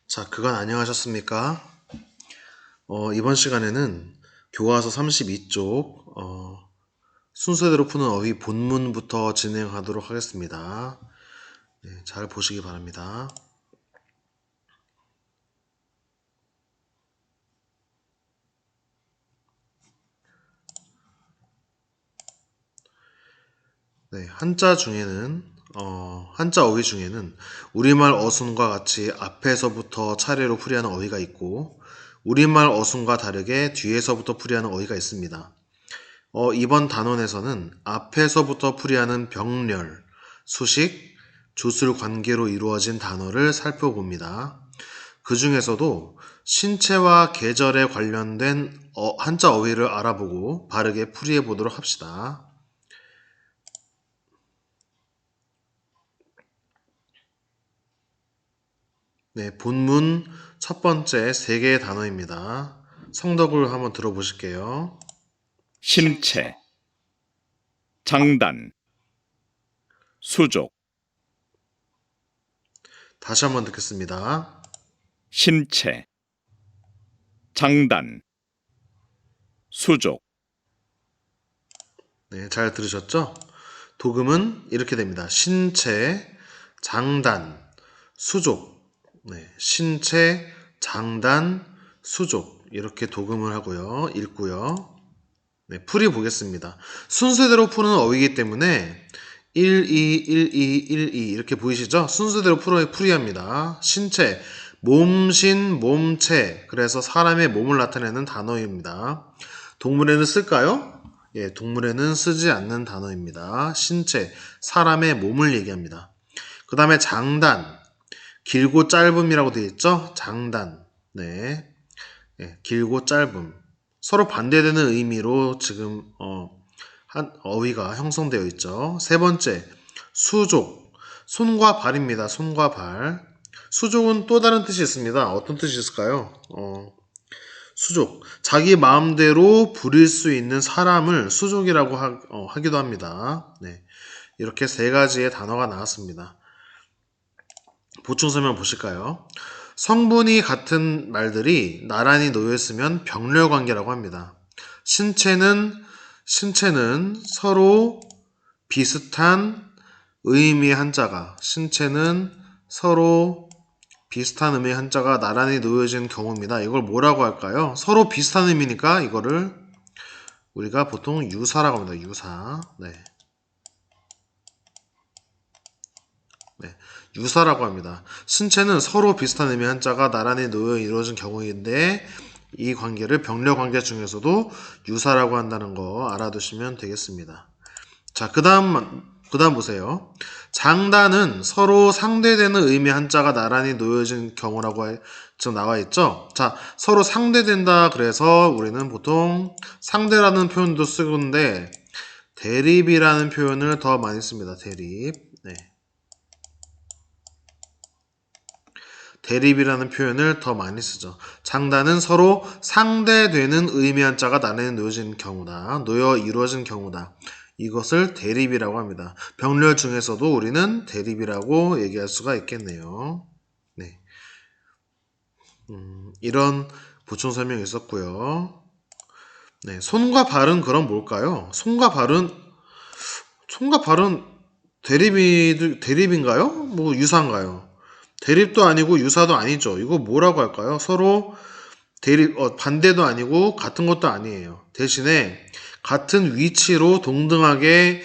자, 그간 안녕하셨습니까? 이번 시간에는 교과서 32쪽 순서대로 푸는 어휘 본문부터 진행하도록 하겠습니다. 네, 잘 보시기 바랍니다. 네, 한자 어휘 중에는 우리말 어순과 같이 앞에서부터 차례로 풀이하는 어휘가 있고 우리말 어순과 다르게 뒤에서부터 풀이하는 어휘가 있습니다. 이번 단원에서는 앞에서부터 풀이하는 병렬, 수식, 주술 관계로 이루어진 단어를 살펴봅니다. 그 중에서도 신체와 계절에 관련된 한자 어휘를 알아보고 바르게 풀이해 보도록 합시다. 네, 본문 첫 번째 세 개의 단어입니다. 성덕을 한번 들어보실게요. 신체, 장단, 수족. 다시 한번 듣겠습니다. 신체, 장단, 수족. 네, 잘 들으셨죠? 도금은 이렇게 됩니다. 신체, 장단, 수족. 네, 신체, 장단, 수족. 이렇게 도금을 하고요. 읽고요. 네, 풀이 보겠습니다. 순서대로 푸는 어휘이기 때문에 1, 2, 1, 2, 1, 2 이렇게 보이시죠? 순서대로 풀이합니다. 신체, 몸신, 몸체. 그래서 사람의 몸을 나타내는 단어입니다. 동물에는 쓸까요? 예, 동물에는 쓰지 않는 단어입니다. 신체, 사람의 몸을 얘기합니다. 그 다음에 장단, 길고 짧음이라고 되어 있죠? 장단, 네, 예, 길고 짧음. 서로 반대되는 의미로 지금 한 어휘가 형성되어 있죠. 세 번째, 수족, 손과 발입니다. 손과 발. 수족은 또 다른 뜻이 있습니다. 어떤 뜻이 있을까요? 수족, 자기 마음대로 부릴 수 있는 사람을 수족이라고 하기도 합니다. 네, 이렇게 세 가지의 단어가 나왔습니다. 보충 설명 보실까요? 성분이 같은 말들이 나란히 놓여 있으면 병렬 관계라고 합니다. 신체는 서로 비슷한 의미의 한자가 나란히 놓여진 경우입니다. 이걸 뭐라고 할까요? 서로 비슷한 의미니까 이거를 우리가 보통 유사라고 합니다. 유사. 네. 네. 유사라고 합니다. 신체는 서로 비슷한 의미의 한자가 나란히 놓여 이루어진 경우인데 이 관계를 병렬 관계 중에서도 유사라고 한다는 거 알아두시면 되겠습니다. 자, 그 다음 보세요. 장단은 서로 상대되는 의미 한자가 나란히 놓여진 경우라고 지금 나와 있죠. 자, 서로 상대된다 그래서 우리는 보통 상대라는 표현도 쓰는데 대립이라는 표현을 더 많이 씁니다. 대립. 네. 대립이라는 표현을 더 많이 쓰죠. 장단은 서로 상대되는 의미 한자가 나란히 놓여 이루어진 경우다. 이것을 대립이라고 합니다. 병렬 중에서도 우리는 대립이라고 얘기할 수가 있겠네요. 네, 이런 보충 설명이 있었고요. 네, 손과 발은 그럼 뭘까요? 손과 발은 대립인가요? 뭐 유사인가요? 대립도 아니고 유사도 아니죠. 이거 뭐라고 할까요? 서로 반대도 아니고 같은 것도 아니에요. 대신에 같은 위치로 동등하게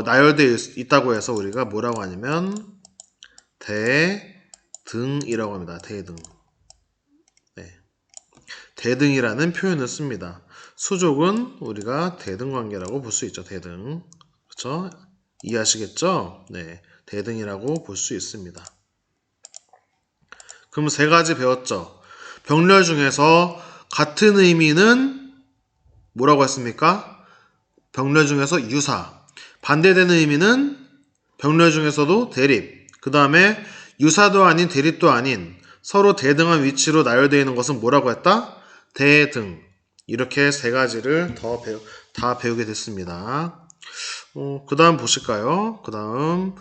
나열되어 있다고 해서 우리가 뭐라고 하냐면 대등이라고 합니다. 대등. 네. 대등이라는 표현을 씁니다. 수족은 우리가 대등 관계라고 볼 수 있죠. 대등. 그렇죠? 이해하시겠죠? 네. 대등이라고 볼 수 있습니다. 그럼 세 가지 배웠죠? 병렬 중에서 같은 의미는 뭐라고 했습니까? 병렬 중에서 유사. 반대되는 의미는 병렬 중에서도 대립. 그 다음에 유사도 아닌 대립도 아닌 서로 대등한 위치로 나열되어 있는 것은 뭐라고 했다? 대등. 이렇게 세 가지를 다 배우게 됐습니다. 그 다음 보실까요? 그 다음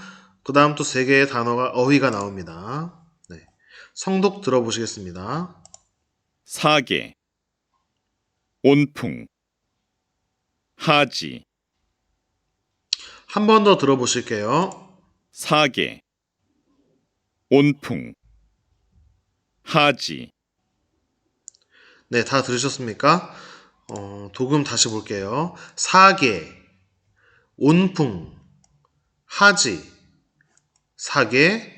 또 세 개의 어휘가 나옵니다. 네. 성독 들어보시겠습니다. 사계, 온풍, 하지, 한 번 더 들어보실게요. 사계, 온풍, 하지, 네, 다 들으셨습니까? 도금 다시 볼게요. 사계, 온풍, 하지, 사계,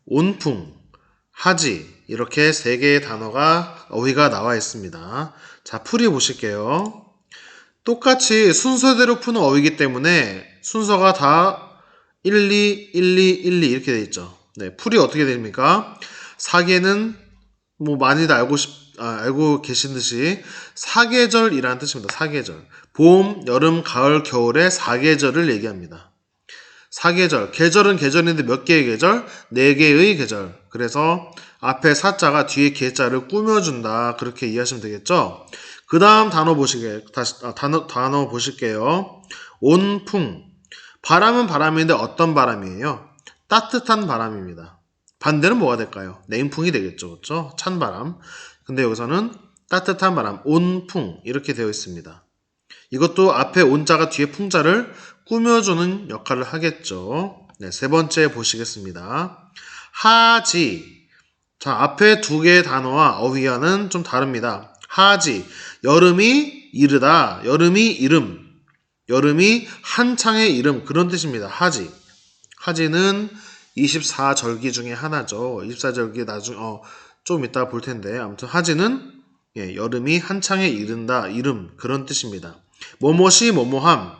온풍, 하지 이렇게 세 개의 단어가 어휘가 나와 있습니다. 자, 풀이 보실게요. 똑같이 순서대로 푸는 어휘이기 때문에 순서가 다 1, 2, 1, 2, 1, 2 이렇게 돼 있죠. 네, 풀이 어떻게 됩니까? 사계는 뭐 많이들 알고 계신 듯이 사계절이라는 뜻입니다. 사계절. 봄, 여름, 가을, 겨울의 사계절을 얘기합니다. 사계절. 계절은 계절인데 몇 개의 계절? 4개의 계절. 그래서 앞에 사자가 뒤에 계자를 꾸며준다. 그렇게 이해하시면 되겠죠? 그 다음 단어 단어 보실게요. 온풍. 바람은 바람인데 어떤 바람이에요? 따뜻한 바람입니다. 반대는 뭐가 될까요? 냉풍이 되겠죠. 그렇죠? 찬바람. 근데 여기서는 따뜻한 바람, 온풍 이렇게 되어 있습니다. 이것도 앞에 온자가 뒤에 풍자를 꾸며주는 역할을 하겠죠. 네, 세 번째 보시겠습니다. 하지. 자, 앞에 두 개의 단어와 어휘와는 좀 다릅니다. 하지. 여름이 이르다. 여름이 이름. 여름이 한창의 이름. 그런 뜻입니다. 하지. 하지는 24절기 중에 하나죠. 24절기 좀 이따 볼 텐데. 아무튼 하지는 여름이 한창에 이른다. 이름. 그런 뜻입니다. 뭐뭇이 뭐뭐함.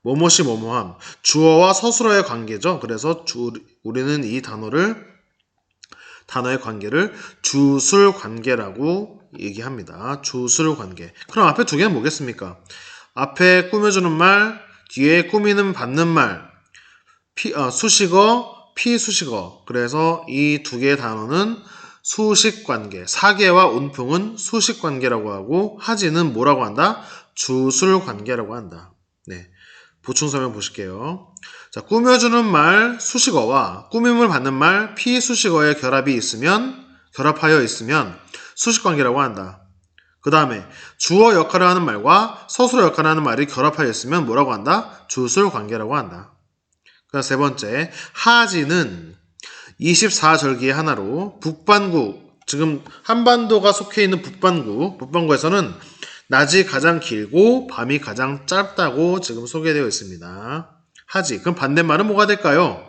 뭐뭇이 뭐뭐함. 주어와 서술어의 관계죠. 그래서 우리는 이 단어의 관계를 주술 관계라고 얘기합니다. 주술 관계. 그럼 앞에 두 개는 뭐겠습니까? 앞에 꾸며주는 말, 뒤에 꾸미는 받는 말, 수식어, 피수식어. 그래서 이 두 개의 단어는 수식 관계. 사계와 온풍은 수식 관계라고 하고 하지는 뭐라고 한다? 주술 관계라고 한다. 네. 보충 설명 보실게요. 자, 꾸며주는 말 수식어와 꾸밈을 받는 말 피수식어의 결합하여 있으면 수식 관계라고 한다. 그 다음에 주어 역할을 하는 말과 서술어 역할을 하는 말이 결합하여 있으면 뭐라고 한다? 주술 관계라고 한다. 그 세 번째, 하지는 24절기의 하나로 북반구, 지금 한반도가 속해 있는 북반구에서는 낮이 가장 길고 밤이 가장 짧다고 지금 소개되어 있습니다. 하지. 그럼 반대말은 뭐가 될까요?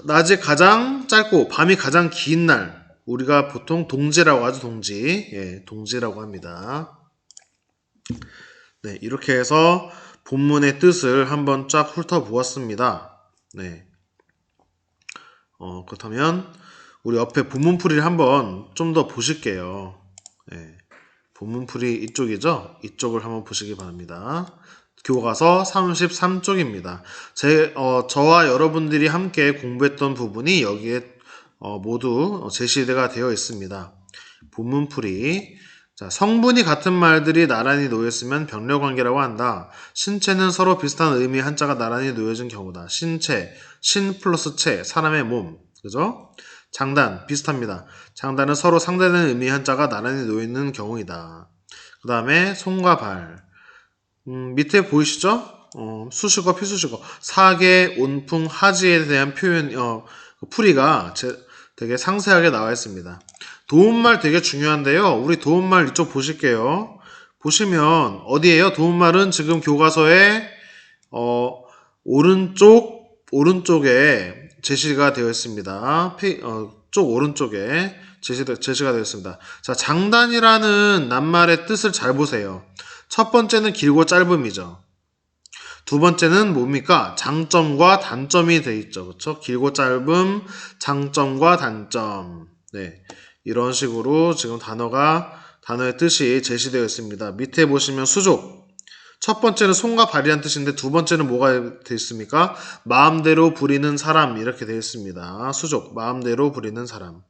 낮이 가장 짧고 밤이 가장 긴 날. 우리가 보통 동지라고 하죠. 동지. 예, 동지라고 합니다. 네, 이렇게 해서 본문의 뜻을 한번 쫙 훑어보았습니다. 네. 그렇다면 우리 옆에 본문풀이를 한번 좀 더 보실게요. 네. 본문풀이 이쪽이죠? 이쪽을 한번 보시기 바랍니다. 교과서 33쪽입니다. 저와 여러분들이 함께 공부했던 부분이 여기에 모두 제시가 되어 있습니다. 본문풀이. 자, 성분이 같은 말들이 나란히 놓였으면 병렬관계라고 한다. 신체는 서로 비슷한 의미의 한자가 나란히 놓여진 경우다. 신체, 신 플러스 체, 사람의 몸. 그죠? 장단, 비슷합니다. 장단은 서로 상대되는 의미의 한자가 나란히 놓여있는 경우이다. 그 다음에 손과 발. 밑에 보이시죠? 수식어, 피수식어. 사계, 온풍, 하지에 대한 풀이가 되게 상세하게 나와 있습니다. 도움말 되게 중요한데요. 우리 도움말 이쪽 보실게요. 보시면 어디에요? 도움말은 지금 교과서에 오른쪽에 제시가 되어 있습니다. 쪽 오른쪽에 제시가 되어 있습니다. 자, 장단이라는 낱말의 뜻을 잘 보세요. 첫 번째는 길고 짧음이죠. 두 번째는 뭡니까? 장점과 단점이 되어 있죠. 그렇죠? 길고 짧음, 장점과 단점. 네. 이런 식으로 지금 단어의 뜻이 제시되어 있습니다. 밑에 보시면 수족. 첫 번째는 손과 발이란 뜻인데 두 번째는 뭐가 되어 있습니까? 마음대로 부리는 사람 이렇게 되어 있습니다. 수족, 마음대로 부리는 사람.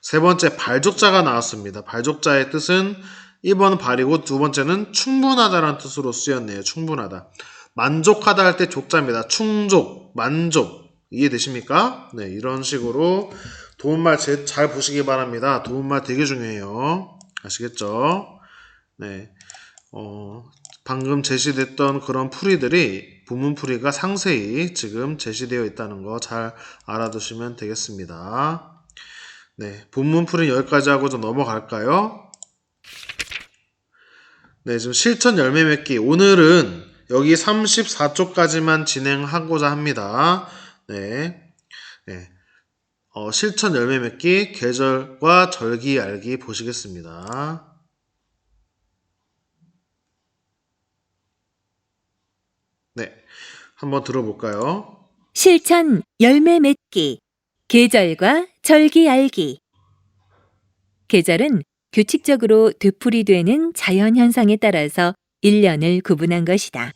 세 번째 발족자가 나왔습니다. 발족자의 뜻은 1번 발이고 두 번째는 충분하다라는 뜻으로 쓰였네요. 충분하다. 만족하다 할 때 족자입니다. 충족, 만족. 이해되십니까? 네, 이런 식으로 도움말 잘 보시기 바랍니다. 도움말 되게 중요해요. 아시겠죠? 네, 방금 제시됐던 그런 풀이들이 부문풀이가 상세히 지금 제시되어 있다는 거 잘 알아두시면 되겠습니다. 네, 본문풀이 여기까지 하고 좀 넘어갈까요? 네, 지금 실천 열매 맺기. 오늘은 여기 34쪽까지만 진행하고자 합니다. 네, 네. 실천 열매 맺기, 계절과 절기 알기 보시겠습니다. 네, 한번 들어볼까요? 실천 열매 맺기, 계절과 절기 알기. 계절은 규칙적으로 되풀이되는 자연 현상에 따라서 1년을 구분한 것이다.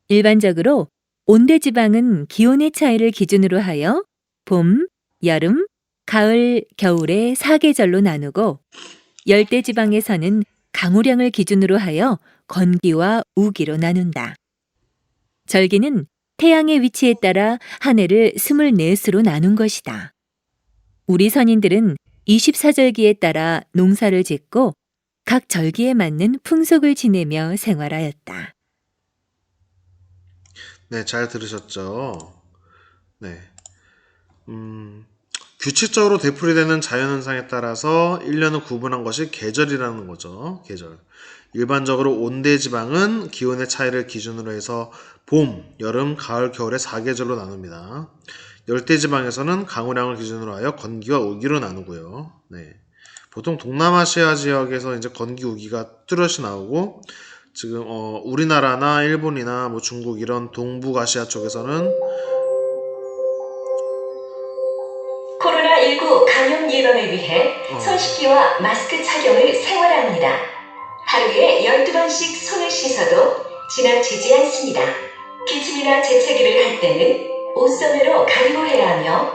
일반적으로 온대지방은 기온의 차이를 기준으로 하여 봄, 여름, 가을, 겨울의 4계절로 나누고 열대지방에서는 강우량을 기준으로 하여 건기와 우기로 나눈다. 절기는 태양의 위치에 따라 한 해를 24수로 나눈 것이다. 우리 선인들은 24절기에 따라 농사를 짓고 각 절기에 맞는 풍속을 지내며 생활하였다. 네, 잘 들으셨죠? 네. 규칙적으로 되풀이되는 자연현상에 따라서 1년을 구분한 것이 계절이라는 거죠. 계절. 일반적으로 온대지방은 기온의 차이를 기준으로 해서 봄, 여름, 가을, 겨울의 4계절로 나눕니다. 열대지방에서는 강우량을 기준으로 하여 건기와 우기로 나누고요. 네. 보통 동남아시아 지역에서 이제 건기, 우기가 뚜렷이 나오고 지금 우리나라나 일본이나 뭐 중국 이런 동북아시아 쪽에서는 코로나19 감염 예방을 위해 손 씻기와 마스크 착용을 생활합니다. 하루에 12번씩 손을 씻어도 지나치지 않습니다. 기침이나 재채기를 할 때는 옷소매로 가리고 해야 하며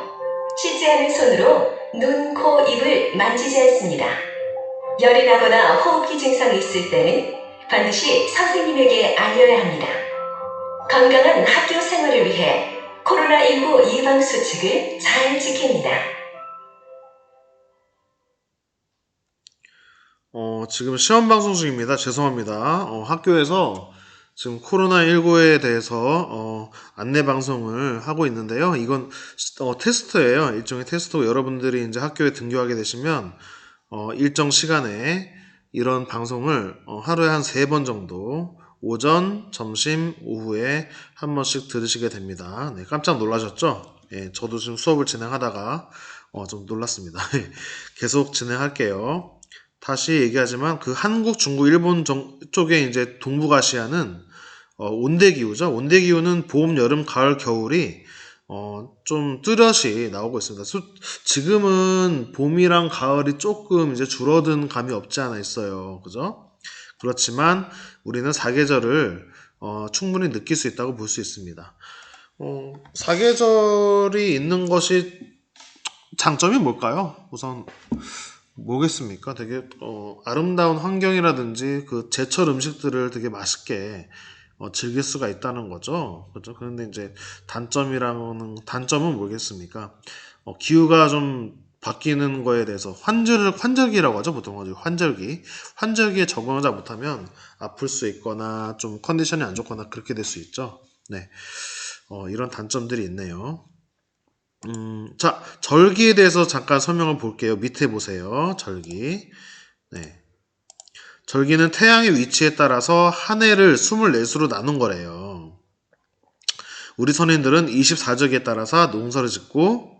씻지 않은 손으로 눈, 코, 입을 만지지 않습니다. 열이 나거나 호흡기 증상이 있을 때는 반드시 선생님에게 알려야 합니다. 건강한 학교 생활을 위해 코로나19 예방 수칙을 잘 지킵니다. 지금 시험 방송 중입니다. 죄송합니다. 학교에서 지금 코로나19에 대해서 안내 방송을 하고 있는데요. 이건 테스트예요. 일종의 테스트고 여러분들이 이제 학교에 등교하게 되시면 일정 시간에 이런 방송을 하루에 한 3번 정도 오전, 점심, 오후에 한 번씩 들으시게 됩니다. 네, 깜짝 놀라셨죠? 예, 저도 지금 수업을 진행하다가 좀 놀랐습니다. 계속 진행할게요. 다시 얘기하지만 그 한국, 중국, 일본 쪽에 이제 동북아시아는 온대기후죠. 온대기후는 봄, 여름, 가을, 겨울이 좀 뚜렷이 나오고 있습니다. 지금은 봄이랑 가을이 조금 이제 줄어든 감이 없지 않아 있어요. 그죠? 그렇지만 우리는 사계절을 충분히 느낄 수 있다고 볼 수 있습니다. 사계절이 있는 것이 장점이 뭘까요? 우선 뭐겠습니까? 되게 아름다운 환경이라든지 그 제철 음식들을 되게 맛있게 즐길 수가 있다는 거죠. 그렇죠? 그런데 이제 단점은 뭐겠습니까? 기후가 좀 바뀌는 거에 대해서 환절기라고 하죠. 보통 환절기에 적응하지 못하면 아플 수 있거나 좀 컨디션이 안 좋거나 그렇게 될 수 있죠. 네, 이런 단점들이 있네요. 자, 절기에 대해서 잠깐 설명을 볼게요. 밑에 보세요. 절기. 네. 절기는 태양의 위치에 따라서 한 해를 24수로 나눈 거래요. 우리 선인들은 24절기에 따라서 농사를 짓고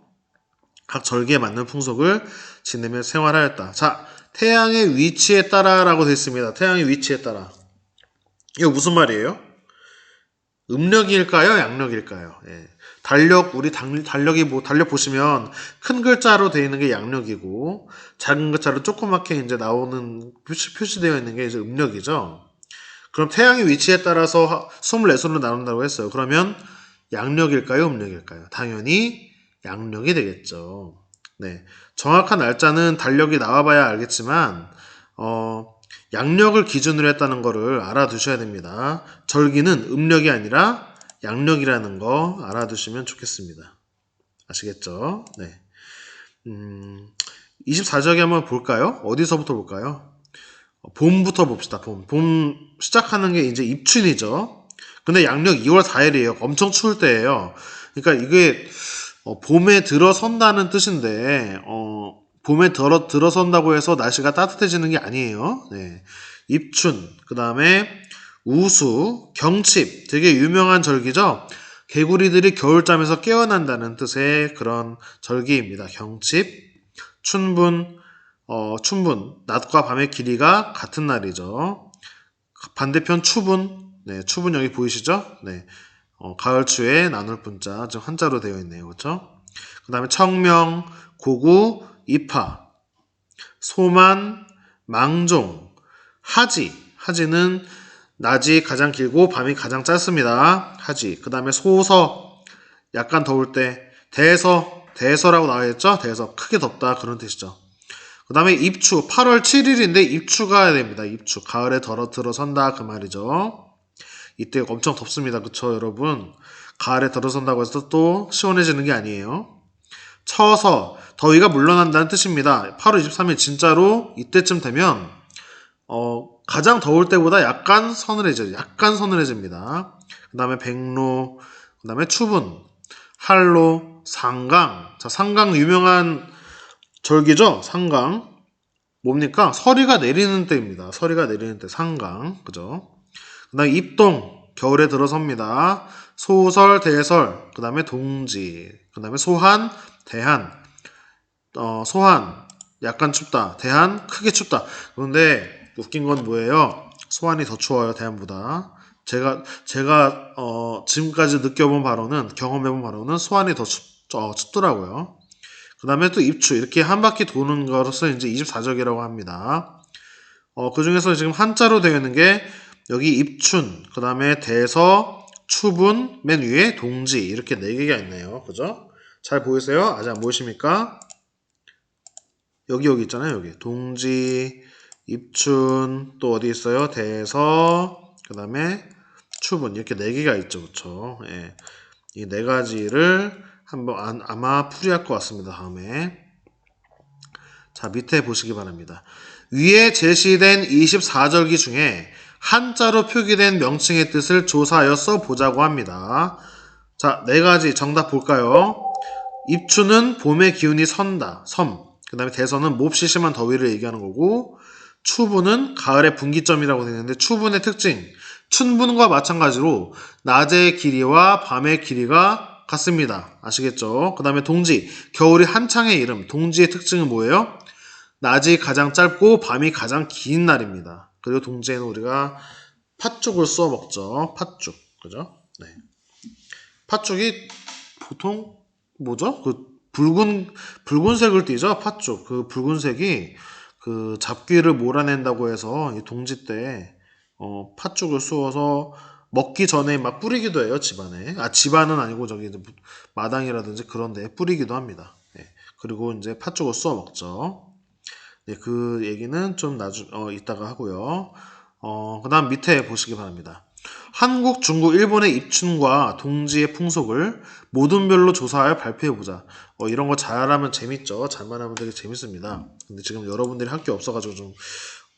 각 절기에 맞는 풍속을 지내며 생활하였다. 자, 태양의 위치에 따라라고 되어 있습니다. 태양의 위치에 따라. 이거 무슨 말이에요? 음력일까요? 양력일까요? 예. 달력 보시면 큰 글자로 되어 있는 게 양력이고 작은 글자로 조그맣게 이제 나오는 표시되어 있는 게 이제 음력이죠. 그럼 태양의 위치에 따라서 24수로 나눈다고 했어요. 그러면 양력일까요? 음력일까요? 당연히 양력이 되겠죠. 네. 정확한 날짜는 달력이 나와봐야 알겠지만 양력을 기준으로 했다는 거를 알아두셔야 됩니다. 절기는 음력이 아니라 양력이라는 거 알아두시면 좋겠습니다. 아시겠죠? 네. 24적이 한번 볼까요? 어디서부터 볼까요? 봄부터 봅시다. 봄 시작하는 게 이제 입춘이죠. 근데 양력 2월 4일이에요. 엄청 추울 때예요. 그러니까 이게 봄에 들어선다는 뜻인데 봄에 들어선다고 해서 날씨가 따뜻해지는 게 아니에요. 네. 입춘, 그 다음에 우수, 경칩, 되게 유명한 절기죠. 개구리들이 겨울잠에서 깨어난다는 뜻의 그런 절기입니다. 경칩, 춘분, 낮과 밤의 길이가 같은 날이죠. 반대편 추분, 네, 추분 여기 보이시죠? 네, 가을 추에 나눌 분자, 좀 한자로 되어 있네요. 그렇죠? 그 다음에 청명, 고구, 이파, 소만, 망종, 하지. 하지는 낮이 가장 길고 밤이 가장 짧습니다. 하지. 그 다음에 소서, 약간 더울 때, 대서라고 나와 있죠? 대서, 크게 덥다 그런 뜻이죠. 그 다음에 입추, 8월 7일인데 입추가 됩니다. 입추, 가을에 들어선다 그 말이죠. 이때 엄청 덥습니다. 그쵸 여러분? 가을에 들어선다고 해서 또 시원해지는 게 아니에요. 처서, 더위가 물러난다는 뜻입니다. 8월 23일 진짜로 이때쯤 되면 가장 더울 때보다 약간 서늘해져요. 약간 서늘해집니다. 그 다음에 백로, 그 다음에 추분, 한로, 상강. 자, 상강 유명한 절기죠? 상강. 뭡니까? 서리가 내리는 때입니다. 서리가 내리는 때, 상강. 그죠? 그 다음에 입동, 겨울에 들어섭니다. 소설, 대설, 그 다음에 동지, 그 다음에 소한, 대한. 소한, 약간 춥다. 대한, 크게 춥다. 그런데 웃긴 건 뭐예요? 소한이 더 추워요, 대한보다. 제가 지금까지 느껴본 바로는, 경험해본 바로는 소한이 더 춥더라고요. 그 다음에 또 입추, 이렇게 한 바퀴 도는 것을 이제 24적이라고 합니다. 그 중에서 지금 한자로 되어 있는 게, 여기 입춘, 그 다음에 대서, 추분, 맨 위에 동지, 이렇게 4개가 있네요. 그죠? 잘 보이세요? 아직 안 보이십니까? 여기 있잖아요. 여기. 동지, 입춘, 또 어디 있어요? 대서, 그 다음에 추분, 이렇게 4개가 있죠. 그쵸? 예. 이 4가지를 한번 아마 풀이할 것 같습니다. 다음에. 자, 밑에 보시기 바랍니다. 위에 제시된 24절기 중에 한자로 표기된 명칭의 뜻을 조사하여 써보자고 합니다. 자, 4가지 정답 볼까요? 입추는 봄의 기운이 선다, 그 다음에 대서는 몹시 심한 더위를 얘기하는 거고, 추분은 가을의 분기점이라고 되어 있는데, 추분의 특징, 춘분과 마찬가지로 낮의 길이와 밤의 길이가 같습니다. 아시겠죠? 그 다음에 동지, 겨울이 한창의 이름, 동지의 특징은 뭐예요? 낮이 가장 짧고 밤이 가장 긴 날입니다. 그리고 동지에는 우리가 팥죽을 쏘아 먹죠. 팥죽, 그죠? 네. 팥죽이 보통 뭐죠? 그 붉은색을 띠죠. 팥죽. 그 붉은색이 그 잡귀를 몰아낸다고 해서 이 동지 때 팥죽을 쏘아서 먹기 전에 막 뿌리기도 해요. 집안에. 집안은 아니고 저기 마당이라든지 그런 데 뿌리기도 합니다. 네. 그리고 이제 팥죽을 쏘아 먹죠. 네, 그 얘기는 좀 이따가 하고요. 그 다음 밑에 보시기 바랍니다. 한국, 중국, 일본의 입춘과 동지의 풍속을 모든별로 조사하여 발표해보자. 이런 거 잘하면 재밌죠. 잘만 하면 되게 재밌습니다. 근데 지금 여러분들이 할 게 없어가지고 좀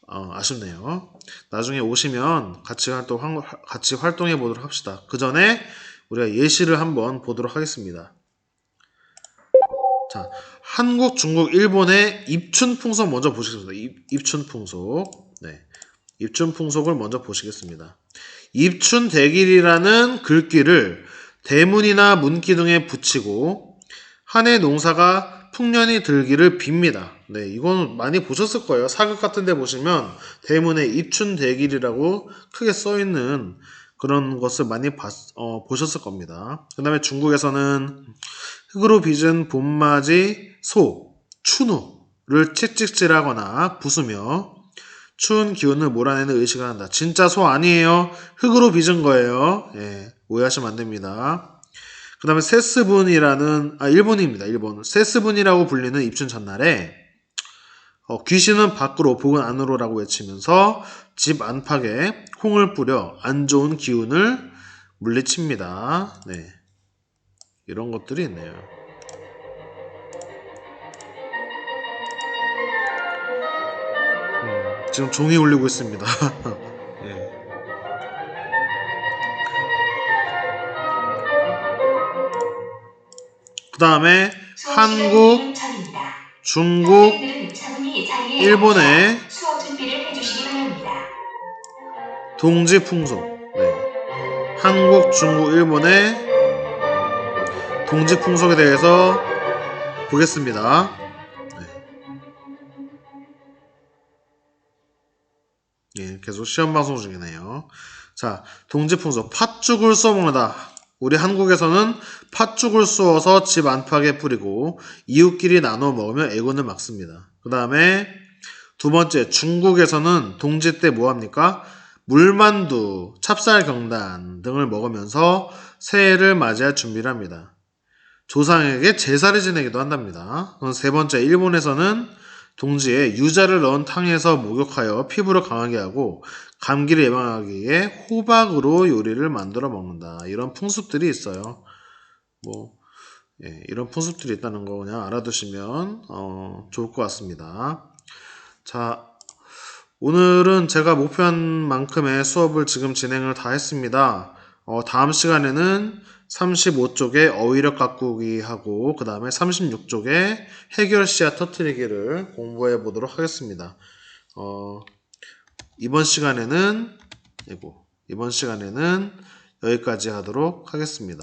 아쉽네요. 나중에 오시면 같이 활동해 보도록 합시다. 그 전에 우리가 예시를 한번 보도록 하겠습니다. 자, 한국, 중국, 일본의 입춘 풍속 먼저 보시겠습니다. 입춘 풍속. 네. 입춘 풍속을 먼저 보시겠습니다. 입춘 대길이라는 글귀를 대문이나 문기 등에 붙이고 한 해 농사가 풍년이 들기를 빕니다. 네, 이건 많이 보셨을 거예요. 사극 같은 데 보시면 대문에 입춘 대길이라고 크게 써 있는 그런 것을 많이 보셨을 겁니다. 그 다음에 중국에서는 흙으로 빚은 봄맞이 소, 춘우를 채찍질하거나 부수며 추운 기운을 몰아내는 의식을 한다. 진짜 소 아니에요. 흙으로 빚은 거예요. 예, 오해하시면 안 됩니다. 그 다음에 일본입니다. 일본. 세스분이라고 불리는 입춘 전날에 귀신은 밖으로 복은 안으로라고 외치면서 집 안팎에 홍을 뿌려 안 좋은 기운을 물리칩니다. 네. 이런 것들이 있네요. 지금 종이 울리고 있습니다. 예. 그 다음에 한국, 중국, 일본의 동지 풍속. 네. 한국, 중국, 일본의 동지 풍속에 대해서 보겠습니다. 예, 계속 시험 방송 중이네요. 자, 동지 풍속. 팥죽을 쏘 먹는다. 우리 한국에서는 팥죽을 쏘어서 집 안팎에 뿌리고 이웃끼리 나눠 먹으며 애군을 막습니다. 그 다음에 두 번째, 중국에서는 동지 때 뭐합니까? 물만두, 찹쌀경단 등을 먹으면서 새해를 맞이할 준비를 합니다. 조상에게 제사를 지내기도 한답니다. 세 번째, 일본에서는 동지에 유자를 넣은 탕에서 목욕하여 피부를 강하게 하고 감기를 예방하기 위해 호박으로 요리를 만들어 먹는다. 이런 풍습들이 있어요. 이런 풍습들이 있다는 거 그냥 알아두시면 좋을 것 같습니다. 자, 오늘은 제가 목표한 만큼의 수업을 지금 진행을 다 했습니다. 다음 시간에는 35쪽에 어휘력 가꾸기 하고 그 다음에 36쪽에 해결 씨앗 터뜨리기를 공부해 보도록 하겠습니다. 이번 시간에는 여기까지 하도록 하겠습니다.